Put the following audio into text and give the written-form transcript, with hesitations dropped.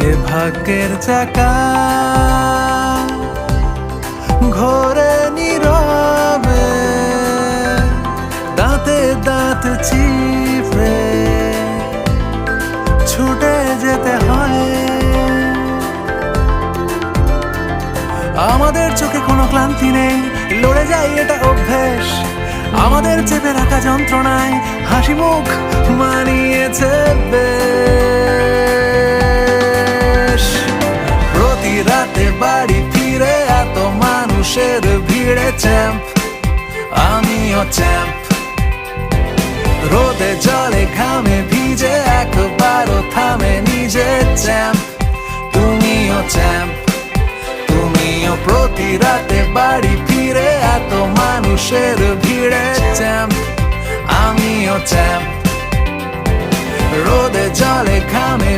এ ভাগ্যের চাকা ঘোরে নীরবে, দাঁতে দাঁত চিপে ছুটে যেতে হয়। আমাদের চোখে কোনো ক্লান্তি নেই, লড়ে যাই এটা অভ্যেস। আমাদের চেপে রাখা যন্ত্রণায় হাসি মুখ মানিয়েছে বেশ। প্রতি রাতে বাড়ি ফিরে এত মানুষের ভিড়ে চ্যাম্প, আমিও চ্যাম্প। রোদে জলে ঘামে ভিজে একবারও থামে নিজে চ্যাম্প, তুমিও চ্যাম্প। তুমিও প্রতি রাতে বাড়ি ফিরে এত মানুষের ভিড়ে চ্যাম্প, আমিও চ্যাম্প। রোদে জলে ঘামে